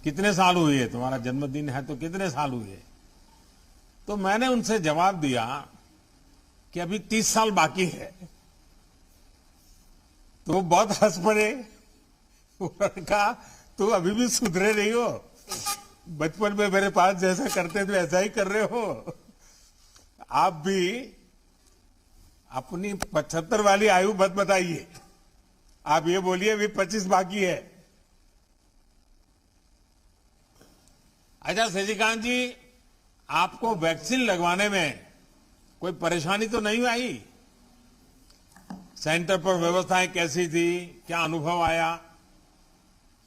कितने साल हुए, तुम्हारा जन्मदिन है तो कितने साल हुए? तो मैंने उनसे जवाब दिया कि अभी 30 साल बाकी है। तो वो बहुत हंस पड़े। उन्होंने कहा, तू अभी भी सुधरे नहीं हो, बचपन में मेरे पास जैसा करते थे ऐसा ही कर रहे हो। आप भी अपनी 75 वाली आयु मत बताइए, आप ये बोलिए अभी 25 बाकी है। अच्छा शशिकांत जी, आपको वैक्सीन लगवाने में कोई परेशानी तो नहीं आई? सेंटर पर व्यवस्थाएं कैसी थी, क्या अनुभव आया?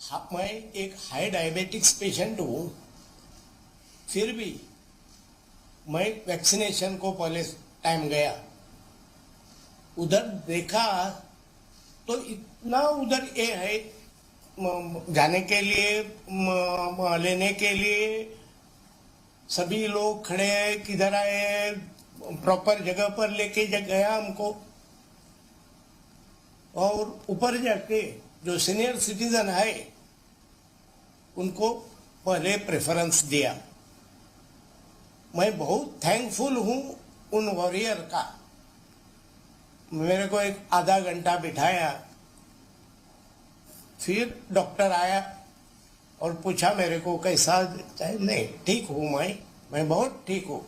हाँ, मैं एक हाई डायबिटिक्स पेशेंट हूँ, फिर भी मैं वैक्सीनेशन को पहले टाइम गया, उधर देखा तो इतना उधर ये है जाने के लिए लेने के लिए सभी लोग खड़े हैं, किधर आए, प्रॉपर जगह पर लेके गया हमको। और ऊपर जाके जो सीनियर सिटीजन है उनको पहले प्रेफरेंस दिया। मैं बहुत थैंकफुल हूं उन वॉरियर का। मेरे को एक आधा घंटा बिठाया, फिर डॉक्टर आया और पूछा मेरे को कैसा, नहीं ठीक हूं, मैं बहुत ठीक हूं।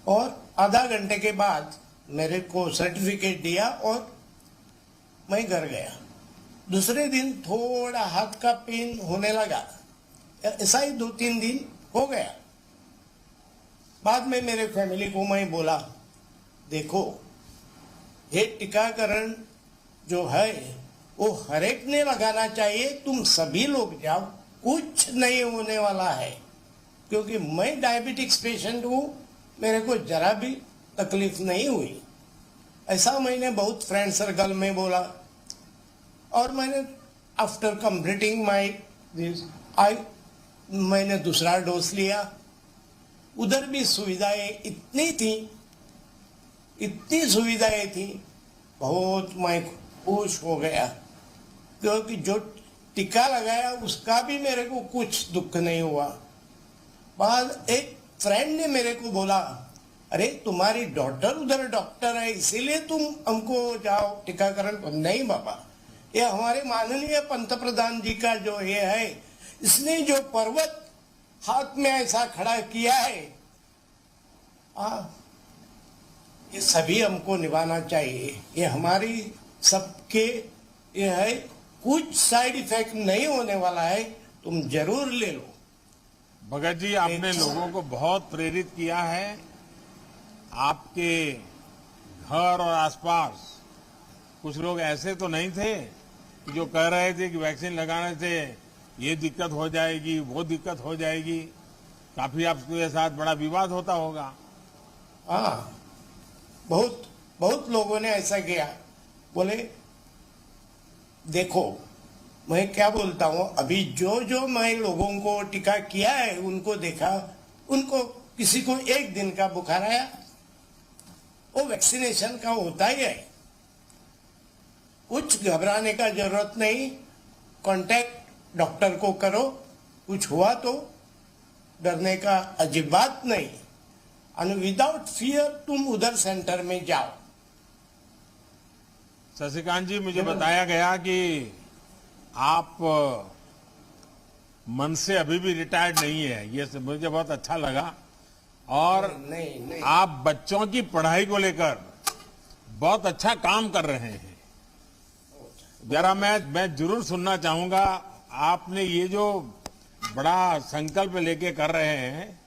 और आधा घंटे के बाद मेरे को सर्टिफिकेट दिया और मैं घर गया। दूसरे दिन थोड़ा हाथ का पेन होने लगा, ऐसा ही 2-3 दिन हो गया। बाद में मेरे फैमिली को मैं बोला, देखो ये टीकाकरण जो है वो हर एक ने लगाना चाहिए, तुम सभी लोग जाओ, कुछ नहीं होने वाला है। क्योंकि मैं डायबिटिक्स पेशेंट हूँ, मेरे को जरा भी तकलीफ नहीं हुई। ऐसा मैंने बहुत फ्रेंड सर्कल में बोला। और मैंने आफ्टर कंप्लीटिंग माई दिस मैंने दूसरा डोज लिया। उधर भी सुविधाएं इतनी थी, इतनी सुविधाएं थी, बहुत मैं खुश हो गया। क्योंकि जो टीका लगाया उसका भी मेरे को कुछ दुख नहीं हुआ। बाद एक फ्रेंड ने मेरे को बोला, अरे तुम्हारी डॉटर उधर डॉक्टर है इसीलिए तुम हमको जाओ टीकाकरण। नहीं बाबा, ये हमारे माननीय पंतप्रधान जी का जो ये है, इसने जो पर्वत हाथ में ऐसा खड़ा किया है, ये सभी हमको निभाना चाहिए। ये हमारी सबके ये है, कुछ साइड इफेक्ट नहीं होने वाला है, तुम जरूर ले लो। भगत जी, आपने लोगों को बहुत प्रेरित किया है। आपके घर और आसपास कुछ लोग ऐसे तो नहीं थे कि जो कह रहे थे कि वैक्सीन लगाने से ये दिक्कत हो जाएगी, वो दिक्कत हो जाएगी? काफी आपके साथ बड़ा विवाद होता होगा। हाँ, बहुत बहुत लोगों ने ऐसा किया। बोले देखो, मैं क्या बोलता हूँ, अभी जो मैं लोगों को टीका किया है उनको देखा, उनको किसी को 1 दिन का बुखार आया, वो वैक्सीनेशन का होता ही है। कुछ घबराने का जरूरत नहीं, कांटेक्ट डॉक्टर को करो, कुछ हुआ तो डरने का अजीब बात नहीं। और विदाउट फियर तुम उधर सेंटर में जाओ। शशिकांत जी, मुझे बताया गया कि आप मन से अभी भी रिटायर्ड नहीं है, ये मुझे बहुत अच्छा लगा। और नहीं। आप बच्चों की पढ़ाई को लेकर बहुत अच्छा काम कर रहे हैं। जरा मैं जरूर सुनना चाहूंगा, आपने ये जो बड़ा संकल्प लेके कर रहे हैं,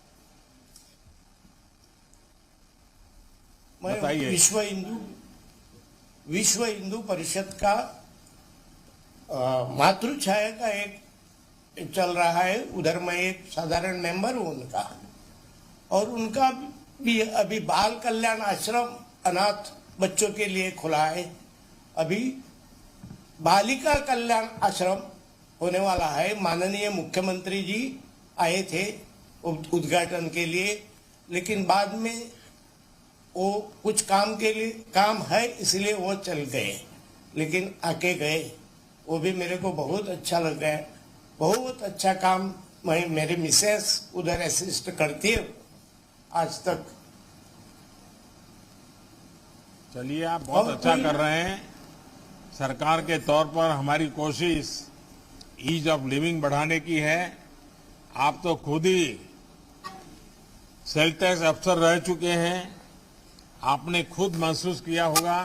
बताइए। विश्व हिंदू परिषद का मातृ छाया का एक चल रहा है, उधर मैं एक साधारण मेंबर हूं उनका। और उनका भी अभी बाल कल्याण आश्रम अनाथ बच्चों के लिए खुला है। अभी बालिका कल्याण आश्रम होने वाला है। माननीय मुख्यमंत्री जी आए थे उद्घाटन के लिए, लेकिन बाद में वो कुछ काम के लिए काम है इसलिए वो चल गए, लेकिन आके गए। वो भी मेरे को बहुत अच्छा लग गया। बहुत अच्छा काम मैं मेरी मिसेस उधर असिस्ट करती है आज तक। चलिए, आप बहुत अच्छा कर रहे हैं। सरकार के तौर पर हमारी कोशिश ईज ऑफ लिविंग बढ़ाने की है। आप तो खुद ही सेल टैक्स अफसर रह चुके हैं। आपने खुद महसूस किया होगा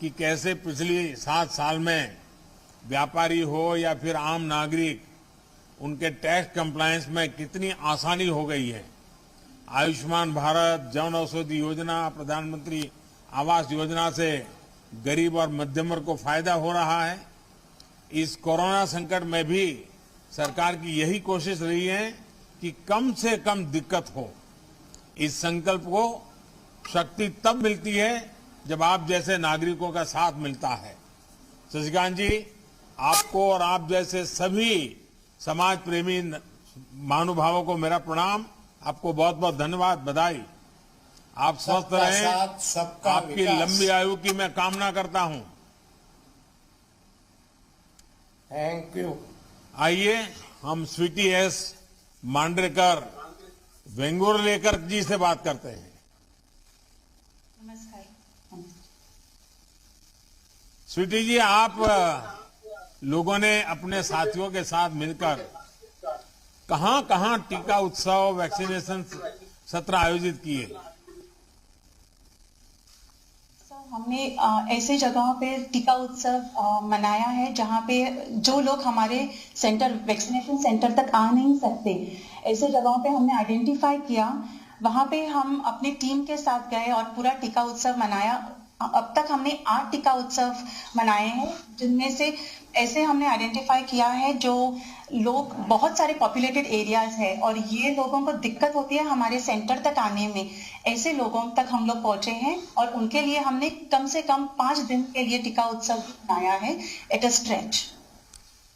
कि कैसे पिछली 7 साल में व्यापारी हो या फिर आम नागरिक, उनके टैक्स कंप्लायंस में कितनी आसानी हो गई है। आयुष्मान भारत, जन औषधि योजना, प्रधानमंत्री आवास योजना से गरीब और मध्यम वर्ग को फायदा हो रहा है। इस कोरोना संकट में भी सरकार की यही कोशिश रही है कि कम से कम दिक्कत हो। इस संकल्प को शक्ति तब मिलती है जब आप जैसे नागरिकों का साथ मिलता है। शशिकांत जी, आपको और आप जैसे सभी समाज प्रेमी महानुभावों को मेरा प्रणाम। आपको बहुत बहुत धन्यवाद, बधाई। आप स्वस्थ रहें, आपकी लंबी आयु की मैं कामना करता हूं। Thank you. आइए हम स्वीटी एस मांडरेकर वेंगुर्लेकर जी से बात करते हैं। नमस्कार। स्वीटी जी, आप लोगों ने अपने साथियों के साथ मिलकर कहां-कहां टीका उत्सव, वैक्सीनेशन सत्र आयोजित किए? हमने ऐसे जगहों पे टीका उत्सव मनाया है जहां पे जो लोग हमारे सेंटर, वैक्सीनेशन सेंटर तक आ नहीं सकते, ऐसे जगहों पे हमने आइडेंटिफाई किया। वहां पे हम अपनी टीम के साथ गए और पूरा टीका उत्सव मनाया। अब तक हमने 8 टीका उत्सव मनाए हैं, जिनमें से ऐसे हमने आइडेंटिफाई किया है जो लोग, बहुत सारे पॉपुलेटेड एरियाज है और ये लोगों को दिक्कत होती है हमारे सेंटर तक आने में। ऐसे लोगों तक हम लोग पहुंचे हैं और उनके लिए हमने कम से कम 5 दिन के लिए टीका उत्सव मनाया है एट अ स्ट्रेच।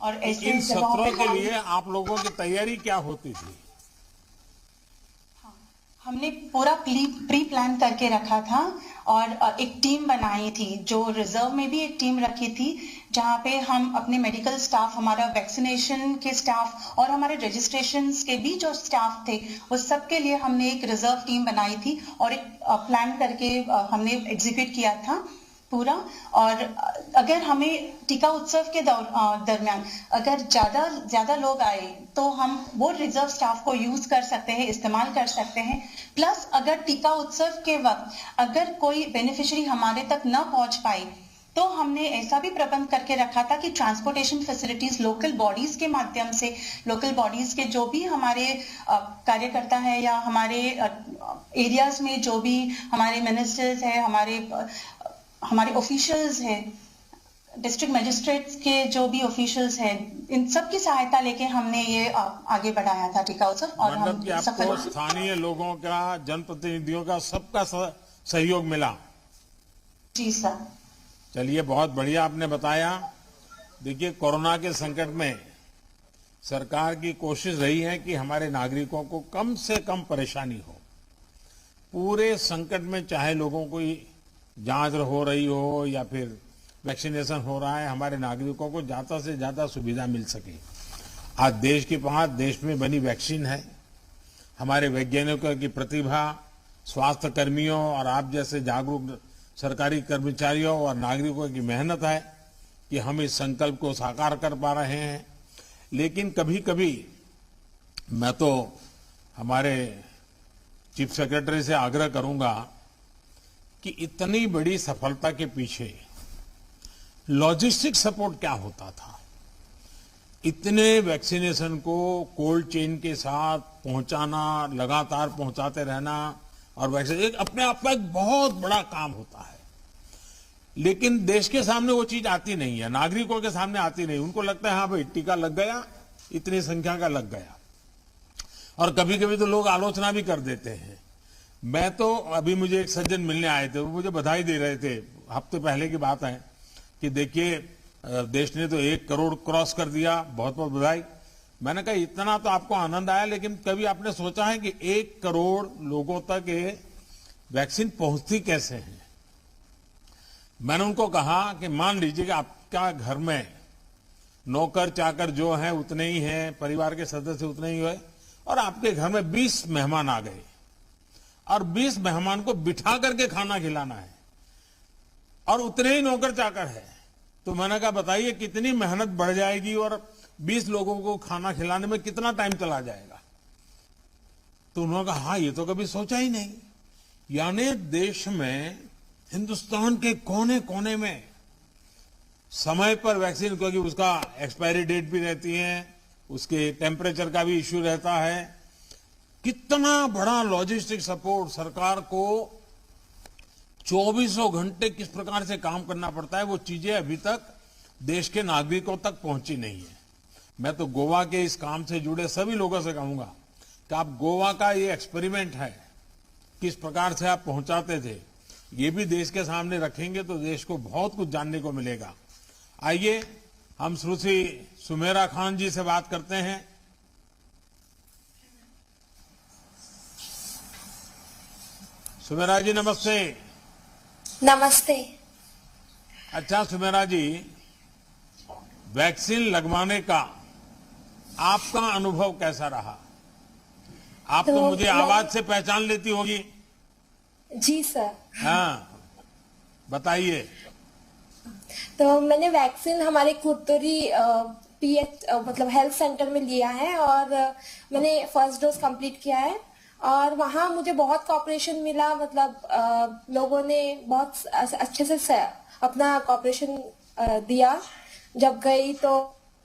और ऐसे इन सत्रों के लिए आप लोगों की तैयारी क्या होती थी? हमने पूरा प्री प्लान करके रखा था और एक टीम बनाई थी, जो रिजर्व में भी एक टीम रखी थी, जहां पे हम अपने मेडिकल स्टाफ, हमारा वैक्सीनेशन के स्टाफ और हमारे रजिस्ट्रेशन के भी जो स्टाफ थे, उस सब के लिए हमने एक रिजर्व टीम बनाई थी और एक प्लान करके हमने एग्जीक्यूट किया था पूरा। और अगर हमें टीका उत्सव के दरमियान अगर ज्यादा लोग आए तो हम वो रिजर्व स्टाफ को यूज कर सकते हैं, इस्तेमाल कर सकते हैं। प्लस अगर टीका उत्सव के वक्त अगर कोई बेनिफिशियरी हमारे तक न पहुंच पाई तो हमने ऐसा भी प्रबंध करके रखा था कि ट्रांसपोर्टेशन फैसिलिटीज लोकल बॉडीज के माध्यम से, लोकल बॉडीज के जो भी हमारे कार्यकर्ता है या हमारे एरियाज में जो भी हमारे मिनिस्टर्स है, हमारे ऑफिशियल्स हैं, डिस्ट्रिक्ट मजिस्ट्रेट्स के जो भी ऑफिशियल्स हैं, इन सब की सहायता लेके हमने ये आगे बढ़ाया था टीका उत्सव। और मतलब कि आपको स्थानीय लोगों का, जनप्रतिनिधियों का, सबका सहयोग मिला? जी सर। चलिए, बहुत बढ़िया आपने बताया। देखिए, कोरोना के संकट में सरकार की कोशिश रही है कि हमारे नागरिकों को कम से कम परेशानी हो। पूरे संकट में चाहे लोगों को जांच हो रही हो या फिर वैक्सीनेशन हो रहा है, हमारे नागरिकों को ज्यादा से ज्यादा सुविधा मिल सके। आज देश के पास देश में बनी वैक्सीन है। हमारे वैज्ञानिकों की प्रतिभा, स्वास्थ्य कर्मियों और आप जैसे जागरूक सरकारी कर्मचारियों और नागरिकों की मेहनत है कि हम इस संकल्प को साकार कर पा रहे हैं। लेकिन कभी कभी मैं तो हमारे चीफ सेक्रेटरी से आग्रह करूंगा कि इतनी बड़ी सफलता के पीछे लॉजिस्टिक सपोर्ट क्या होता था। इतने वैक्सीनेशन को कोल्ड चेन के साथ पहुंचाना, लगातार पहुंचाते रहना और वैक्सीन एक अपने आप में एक बहुत बड़ा काम होता है। लेकिन देश के सामने वो चीज आती नहीं है, नागरिकों के सामने आती नहीं। उनको लगता है हाँ भाई टीका लग गया, इतनी संख्या का लग गया। और कभी कभी तो लोग आलोचना भी कर देते हैं। मैं तो अभी मुझे एक सज्जन मिलने आए थे, वो मुझे बधाई दे रहे थे, हफ्ते पहले की बात है, कि देखिए देश ने तो 1 करोड़ क्रॉस कर दिया, बहुत बहुत बधाई। मैंने कहा इतना तो आपको आनंद आया, लेकिन कभी आपने सोचा है कि 1 करोड़ लोगों तक ये वैक्सीन पहुंचती कैसे है? मैंने उनको कहा कि मान लीजिए कि आपका घर में नौकर चाकर जो हैं उतने ही हैं, परिवार के सदस्य उतने ही हुए, और आपके घर में 20 मेहमान आ गए और 20 मेहमान को बिठा करके खाना खिलाना है और उतने ही नौकर चाकर है, तो मैंने कहा बताइए कितनी मेहनत बढ़ जाएगी और 20 लोगों को खाना खिलाने में कितना टाइम चला जाएगा। तो उन्होंने कहा हाँ, ये तो कभी सोचा ही नहीं। यानी देश में, हिंदुस्तान के कोने कोने में समय पर वैक्सीन, क्योंकि उसका एक्सपायरी डेट भी रहती है, उसके टेम्परेचर का भी इश्यू रहता है, कितना बड़ा लॉजिस्टिक सपोर्ट सरकार को 24 घंटे किस प्रकार से काम करना पड़ता है, वो चीजें अभी तक देश के नागरिकों तक पहुंची नहीं है। मैं तो गोवा के इस काम से जुड़े सभी लोगों से कहूंगा कि आप गोवा का ये एक्सपेरिमेंट है, किस प्रकार से आप पहुंचाते थे, ये भी देश के सामने रखेंगे तो देश को बहुत कुछ जानने को मिलेगा। आइए हम श्री सुमेरा खान जी से बात करते हैं। सुमेरा जी नमस्ते। नमस्ते। अच्छा सुमेरा जी, वैक्सीन लगवाने का आपका अनुभव कैसा रहा? आप तो मुझे आवाज से पहचान लेती होगी। जी सर। हाँ बताइए। तो मैंने वैक्सीन हमारे कुर्तुरी पीएच मतलब हेल्थ सेंटर में लिया है और मैंने फर्स्ट डोज कंप्लीट किया है और वहाँ मुझे बहुत कोऑपरेशन मिला। मतलब लोगों ने बहुत अच्छे से अपना कोऑपरेशन दिया। जब गई तो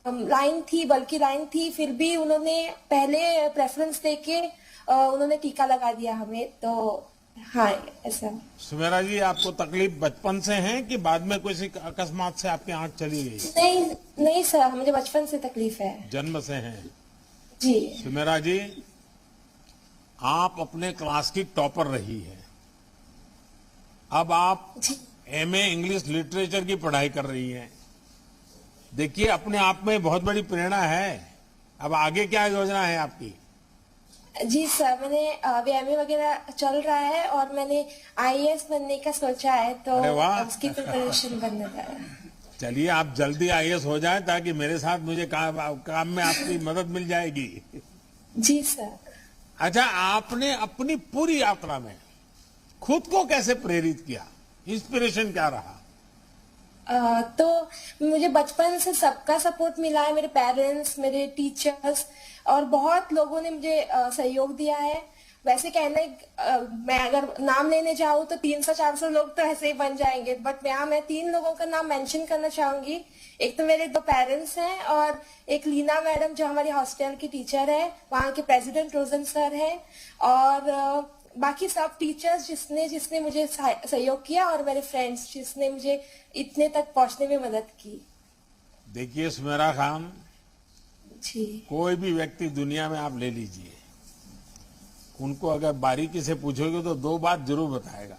लाइन थी, बल्कि लाइन थी, फिर भी उन्होंने पहले प्रेफरेंस देके उन्होंने टीका लगा दिया हमें। तो हाँ ऐसा। सुमेरा जी, आपको तकलीफ बचपन से है कि बाद में कोई अकस्मात से आपकी आंख चली गई? नहीं सर, मुझे बचपन से तकलीफ है। जन्म से है जी। सुमेरा जी, आप अपने क्लास की टॉपर रही है, अब आप एमए इंग्लिश लिटरेचर की पढ़ाई कर रही हैं। देखिए अपने आप में बहुत बड़ी प्रेरणा है। अब आगे क्या योजना है आपकी? जी सर, मैंने अभी एमए वगैरह चल रहा है और मैंने आईएएस बनने का सोचा है, तो उसकी प्रिपरेशन बनने जा रहा है। चलिए आप जल्दी आईएएस हो जाएं ताकि मेरे साथ मुझे काम में आपकी मदद मिल जाएगी। जी सर। अच्छा, आपने अपनी पूरी यात्रा में खुद को कैसे प्रेरित किया? इंस्पिरेशन क्या रहा? तो मुझे बचपन से सबका सपोर्ट मिला है, मेरे पेरेंट्स, मेरे टीचर्स और बहुत लोगों ने मुझे सहयोग दिया है। वैसे कहने मैं अगर नाम लेने जाऊँ तो 300-400 लोग तो ऐसे ही बन जाएंगे, बट यहाँ मैं 3 लोगों का नाम मेंशन करना चाहूंगी। एक तो मेरे 2 पेरेंट्स हैं और एक लीना मैडम जो हमारी हॉस्टल की टीचर है, वहाँ के प्रेसिडेंट रोजन सर है, और बाकी सब टीचर्स जिसने मुझे सहयोग किया और मेरे फ्रेंड्स जिसने मुझे इतने तक पहुंचने में मदद की। देखिए सुमेरा खान जी, कोई भी व्यक्ति दुनिया में आप ले लीजिए, उनको अगर बारीकी से पूछोगे तो 2 बात जरूर बताएगा।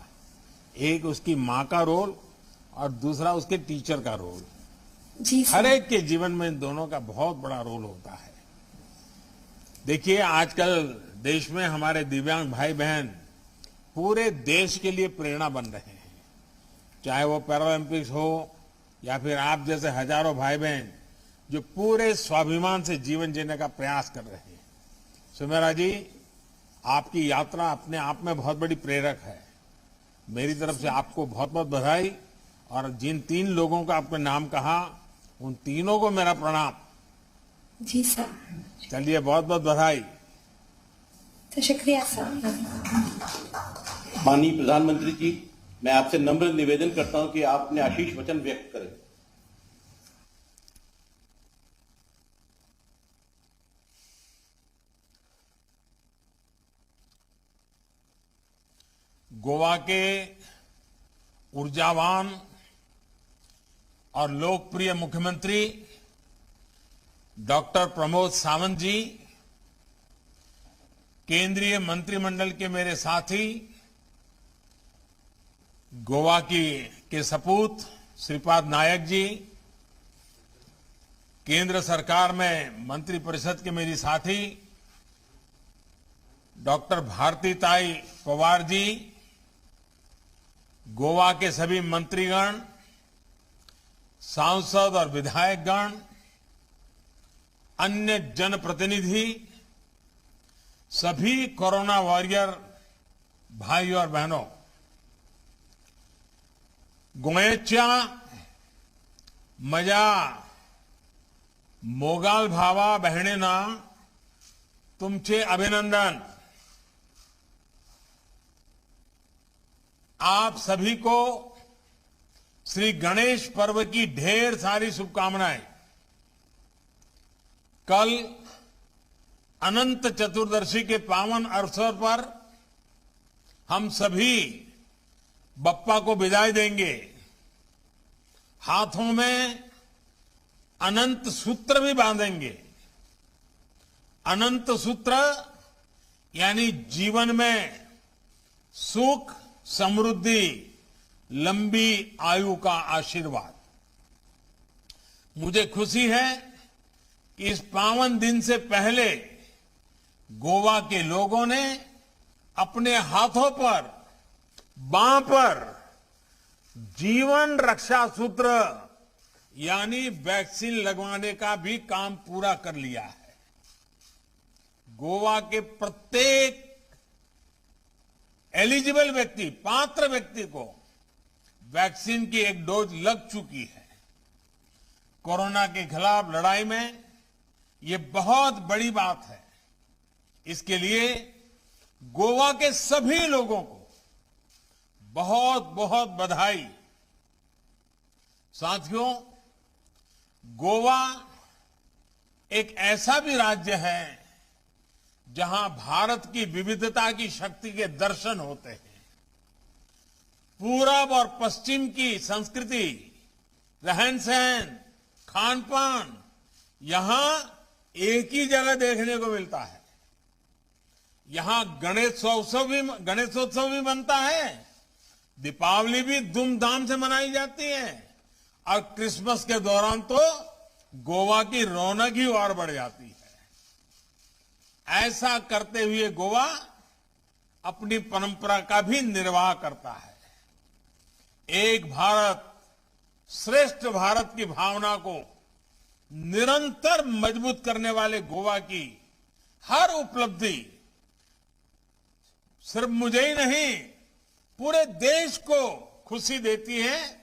एक उसकी माँ का रोल और दूसरा उसके टीचर का रोल। जी हर एक के जीवन में इन दोनों का बहुत बड़ा रोल होता है। देखिए आजकल देश में हमारे दिव्यांग भाई बहन पूरे देश के लिए प्रेरणा बन रहे हैं, चाहे वो पैरालंपिक्स हो या फिर आप जैसे हजारों भाई बहन जो पूरे स्वाभिमान से जीवन जीने का प्रयास कर रहे हैं। सुमेरा जी, आपकी यात्रा अपने आप में बहुत बड़ी प्रेरक है। मेरी तरफ से आपको बहुत बहुत बधाई, और जिन 3 लोगों का आपने नाम कहा उन तीनों को मेरा प्रणाम। जी सर। चलिए बहुत बहुत बधाई। तो शुक्रिया सर। माननीय प्रधानमंत्री जी, मैं आपसे नम्र निवेदन करता हूं कि आप अपने आशीष वचन व्यक्त करें। गोवा के ऊर्जावान और लोकप्रिय मुख्यमंत्री डॉक्टर प्रमोद सावंत जी, केंद्रीय मंत्रिमंडल के मेरे साथी, गोवा के सपूत श्रीपाद नायक जी, केंद्र सरकार में मंत्रिपरिषद के मेरी साथी डॉक्टर भारतीताई पवार जी, गोवा के सभी मंत्रीगण, सांसद और विधायकगण, अन्य जनप्रतिनिधि, सभी कोरोना वॉरियर भाई और बहनों, गोयच्या मजा मोगाल भावा बहिणींना तुमचे अभिनंदन। आप सभी को श्री गणेश पर्व की ढेर सारी शुभकामनाएं। कल अनंत चतुर्दशी के पावन अवसर पर हम सभी बप्पा को विदाई देंगे। हाथों में अनंत सूत्र भी बांधेंगे। अनंत सूत्र यानी जीवन में सुख, समृद्धि, लंबी आयु का आशीर्वाद। मुझे खुशी है कि इस पावन दिन से पहले गोवा के लोगों ने अपने हाथों पर, बांह पर जीवन रक्षा सूत्र यानी वैक्सीन लगवाने का भी काम पूरा कर लिया है। गोवा के प्रत्येक एलिजिबल व्यक्ति, पात्र व्यक्ति को वैक्सीन की एक डोज लग चुकी है। कोरोना के खिलाफ लड़ाई में ये बहुत बड़ी बात है। इसके लिए गोवा के सभी लोगों को बहुत बहुत बधाई। साथियों, गोवा एक ऐसा भी राज्य है जहां भारत की विविधता की शक्ति के दर्शन होते हैं। पूरब और पश्चिम की संस्कृति, रहन सहन, खान पान यहां एक ही जगह देखने को मिलता है। यहां गणेशोत्सव भी बनता है, दीपावली भी धूमधाम से मनाई जाती है और क्रिसमस के दौरान तो गोवा की रौनक ही और बढ़ जाती है। ऐसा करते हुए गोवा अपनी परंपरा का भी निर्वाह करता है। एक भारत श्रेष्ठ भारत की भावना को निरंतर मजबूत करने वाले गोवा की हर उपलब्धि सिर्फ मुझे ही नहीं, पूरे देश को खुशी देती है